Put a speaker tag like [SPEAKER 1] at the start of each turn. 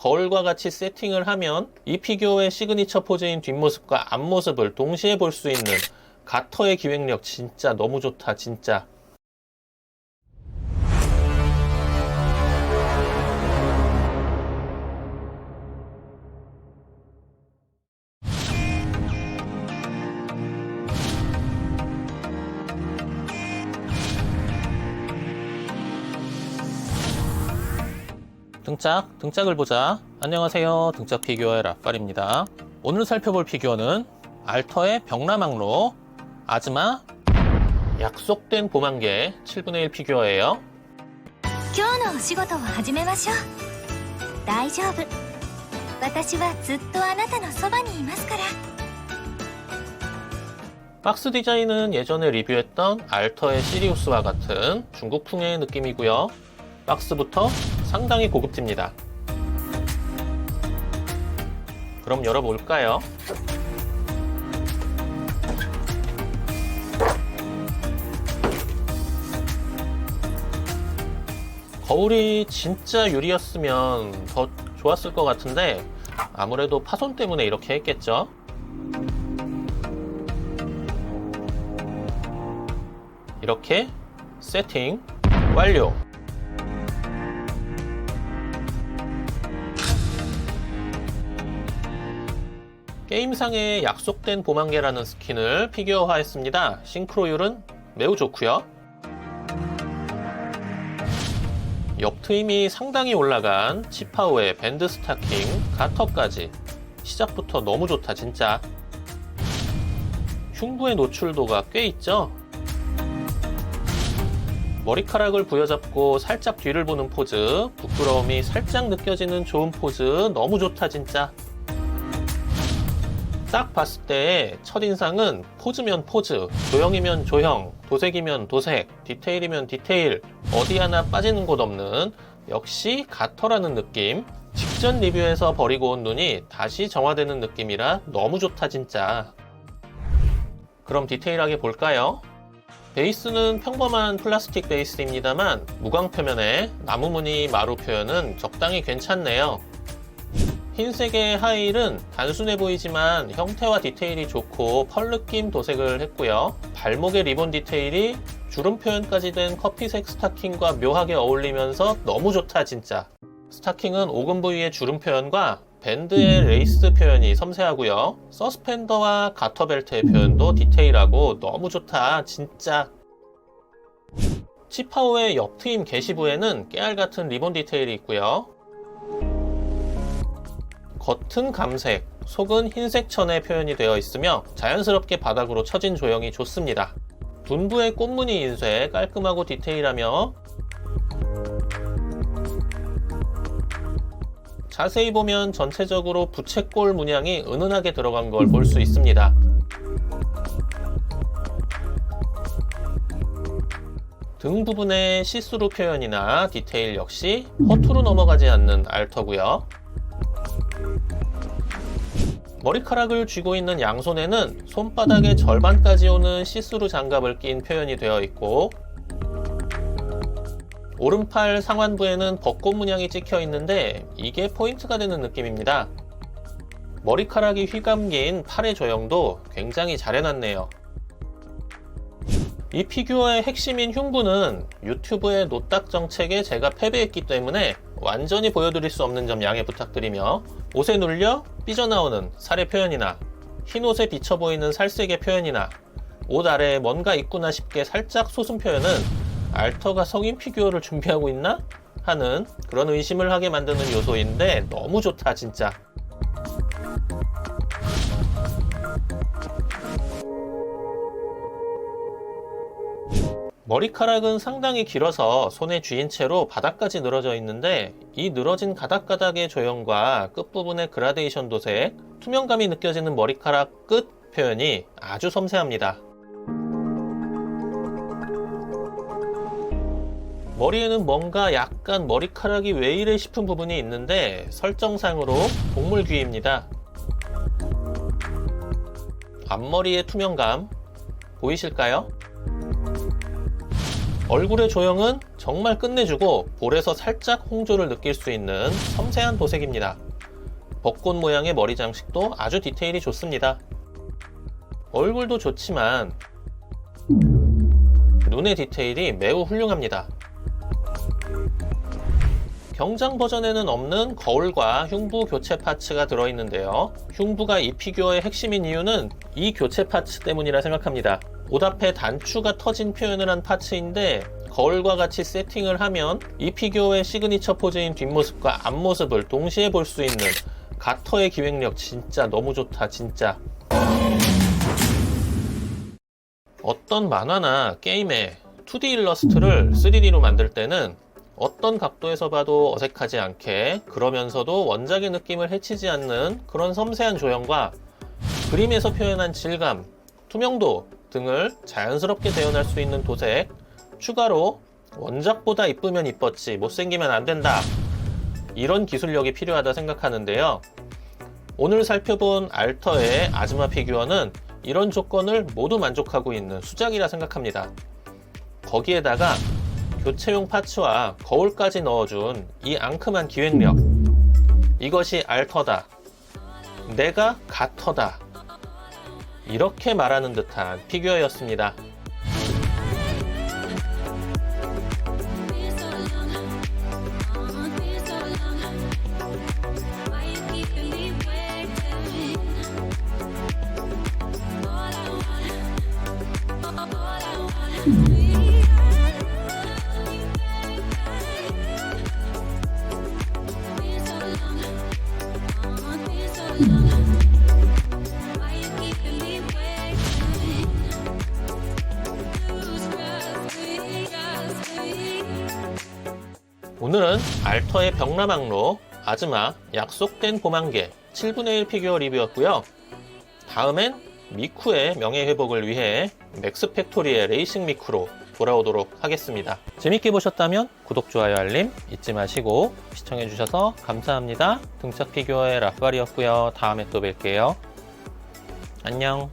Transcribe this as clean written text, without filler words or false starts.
[SPEAKER 1] 거울과 같이 세팅을 하면 이 피규어의 시그니처 포즈인 뒷모습과 앞모습을 동시에 볼 수 있는 가터의 기획력 진짜 너무 좋다 진짜. 등짝을 보자. 안녕하세요, 등짝 피규어의 라팔입니다. 오늘 살펴볼 피규어는 알터의 벽라망로 아즈마 약속된 봄안개 7분의 1 피규어예요.
[SPEAKER 2] 今日のお仕事を始めましょう。大丈夫。私はずっとあなたのそばにいますから。
[SPEAKER 1] 박스 디자인은 예전에 리뷰했던 알터의 시리우스와 같은 중국풍의 느낌이고요. 박스부터 상당히 고급집니다. 그럼 열어볼까요? 거울이 진짜 유리였으면 더 좋았을 것 같은데 아무래도 파손 때문에 이렇게 했겠죠? 이렇게 세팅 완료! 게임상의 약속된 봄안개라는 스킨을 피규어화했습니다. 싱크로율은 매우 좋고요. 옆트임이 상당히 올라간 치파오의 밴드 스타킹, 가터까지 시작부터 너무 좋다 진짜. 흉부의 노출도가 꽤 있죠? 머리카락을 부여잡고 살짝 뒤를 보는 포즈, 부끄러움이 살짝 느껴지는 좋은 포즈 너무 좋다 진짜. 딱 봤을 때 첫인상은 포즈면 포즈, 조형이면 조형, 도색이면 도색, 디테일이면 디테일, 어디 하나 빠지는 곳 없는 역시 가터라는 느낌. 직전 리뷰에서 버리고 온 눈이 다시 정화되는 느낌이라 너무 좋다 진짜. 그럼 디테일하게 볼까요? 베이스는 평범한 플라스틱 베이스입니다만 무광 표면에 나무 무늬 마루 표현은 적당히 괜찮네요. 흰색의 하일은 단순해 보이지만 형태와 디테일이 좋고 펄 느낌 도색을 했고요. 발목의 리본 디테일이 주름 표현까지 된 커피색 스타킹과 묘하게 어울리면서 너무 좋다 진짜. 스타킹은 오금 부위의 주름 표현과 밴드의 레이스 표현이 섬세하고요. 서스펜더와 가터 벨트의 표현도 디테일하고 너무 좋다 진짜. 치파오의 옆트임 게시부에는 깨알같은 리본 디테일이 있고요. 겉은 감색, 속은 흰색 천의 표현이 되어 있으며 자연스럽게 바닥으로 처진 조형이 좋습니다. 둔부의 꽃무늬 인쇄 깔끔하고 디테일하며 자세히 보면 전체적으로 부채꼴 문양이 은은하게 들어간 걸 볼 수 있습니다. 등 부분의 시스루 표현이나 디테일 역시 허투루 넘어가지 않는 알터고요. 머리카락을 쥐고 있는 양손에는 손바닥의 절반까지 오는 시스루 장갑을 낀 표현이 되어 있고 오른팔 상완부에는 벚꽃 문양이 찍혀 있는데 이게 포인트가 되는 느낌입니다. 머리카락이 휘감긴 팔의 조형도 굉장히 잘 해놨네요. 이 피규어의 핵심인 흉부는 유튜브의 노딱 정책에 제가 패배했기 때문에 완전히 보여드릴 수 없는 점 양해 부탁드리며 옷에 눌려 삐져나오는 살의 표현이나 흰옷에 비쳐 보이는 살색의 표현이나 옷 아래에 뭔가 있구나 싶게 살짝 솟은 표현은 알터가 성인 피규어를 준비하고 있나? 하는 그런 의심을 하게 만드는 요소인데 너무 좋다 진짜. 머리카락은 상당히 길어서 손에 쥐인 채로 바닥까지 늘어져 있는데 이 늘어진 가닥가닥의 조형과 끝부분의 그라데이션 도색, 투명감이 느껴지는 머리카락 끝 표현이 아주 섬세합니다. 머리에는 뭔가 약간 머리카락이 왜 이래 싶은 부분이 있는데 설정상으로 동물 귀입니다. 앞머리의 투명감 보이실까요? 얼굴의 조형은 정말 끝내주고 볼에서 살짝 홍조를 느낄 수 있는 섬세한 도색입니다. 벚꽃 모양의 머리 장식도 아주 디테일이 좋습니다. 얼굴도 좋지만 눈의 디테일이 매우 훌륭합니다. 경장 버전에는 없는 거울과 흉부 교체 파츠가 들어있는데요. 흉부가 이 피규어의 핵심인 이유는 이 교체 파츠 때문이라 생각합니다. 옷 앞에 단추가 터진 표현을 한 파츠인데 거울과 같이 세팅을 하면 이 피규어의 시그니처 포즈인 뒷모습과 앞모습을 동시에 볼 수 있는 가터의 기획력 진짜 너무 좋다 진짜. 어떤 만화나 게임에 2D 일러스트를 3D로 만들 때는 어떤 각도에서 봐도 어색하지 않게 그러면서도 원작의 느낌을 해치지 않는 그런 섬세한 조형과 그림에서 표현한 질감, 투명도 등을 자연스럽게 재현할 수 있는 도색, 추가로 원작보다 이쁘면 이뻤지 못생기면 안 된다, 이런 기술력이 필요하다 생각하는데요. 오늘 살펴본 알터의 아즈마 피규어는 이런 조건을 모두 만족하고 있는 수작이라 생각합니다. 거기에다가 교체용 파츠와 거울까지 넣어준 이 앙큼한 기획력, 이것이 알터다, 내가 가터다, 이렇게 말하는 듯한 피규어였습니다. 오늘은 알터의 벽라망로 아즈마 약속된 봄안개 7분의 1 피규어 리뷰였고요. 다음엔 미쿠의 명예회복을 위해 맥스팩토리의 레이싱 미쿠로 돌아오도록 하겠습니다. 재밌게 보셨다면 구독, 좋아요, 알림 잊지 마시고 시청해주셔서 감사합니다. 등짝 피규어의 라파리였고요. 다음에 또 뵐게요. 안녕.